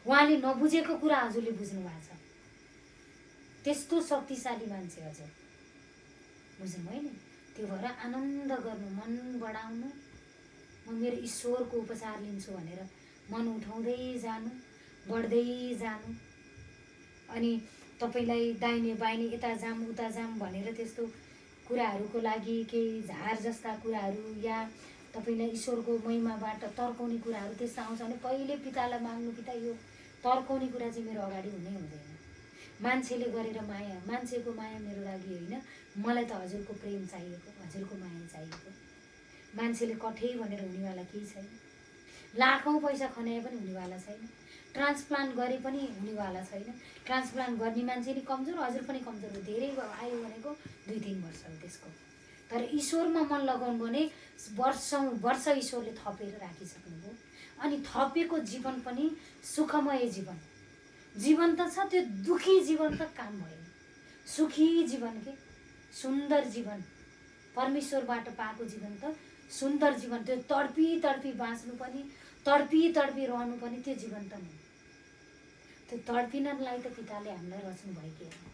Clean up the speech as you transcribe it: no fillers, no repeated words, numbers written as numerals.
उहाँले नबुझेको कुरा हजुरले बुझ्नु भएको छ। त्यस्तो शक्तिशाली मान्छे हजुर, बुझ्नुभयो नि। त्यो भएर आनन्द गर्नु, मन बढाउनु, म मेरो ईश्वरको उपचार लिन्छु भनेर मन उठाउँदै जानु, बढ्दै जानु। अनि तपाईँलाई दाहिने बाहिने यता जाम उता जाम भनेर त्यस्तो कुराहरूको लागि केही झार जस्ता कुराहरू या तपाईँलाई ईश्वरको महिमाबाट तर्काउने कुराहरू त्यस्तो आउँछ भने पहिले पितालाई माग्नु, पिता यो तर्काउने कुरा चाहिँ मेरो अगाडि हुनै हुँदैन। मान्छेले गरेर माया, मान्छेको माया मेरो लागि होइन, मलाई त हजुरको प्रेम चाहिएको, हजुरको माया चाहिएको। मान्छेले कठै भनेर हुनेवाला केही छैन, लाखौँ पैसा खनाए पनि हुनेवाला छैन, ट्रान्सप्लान्ट गरे पनि हुनेवाला छैन। ट्रान्सप्लान्ट गर्ने मान्छे नि कमजोर, हजुर पनि कमजोर हो। धेरै आयो भनेको 2-3 वर्ष हो त्यसको। तर ईश्वरमा मन लगाउनु भने वर्षौँ वर्ष ईश्वरले थपेर राखिसक्नुभयो। अनि थपेको जीवन पनि सुखमय जीवन, जीवन त छ, त्यो दुखी जीवन त काम भएन। सुखी जीवन के सुन्दर जीवन, परमेश्वरबाट पाएको जीवन त सुन्दर जीवन। त्यो तडपी तडपी बाँच्नु पनि, तडपी तडपी रहनु पनि त्यो जीवन त हो। त्यो तडपिनलाई त पिताले हामीलाई रच्नु भएकै हो।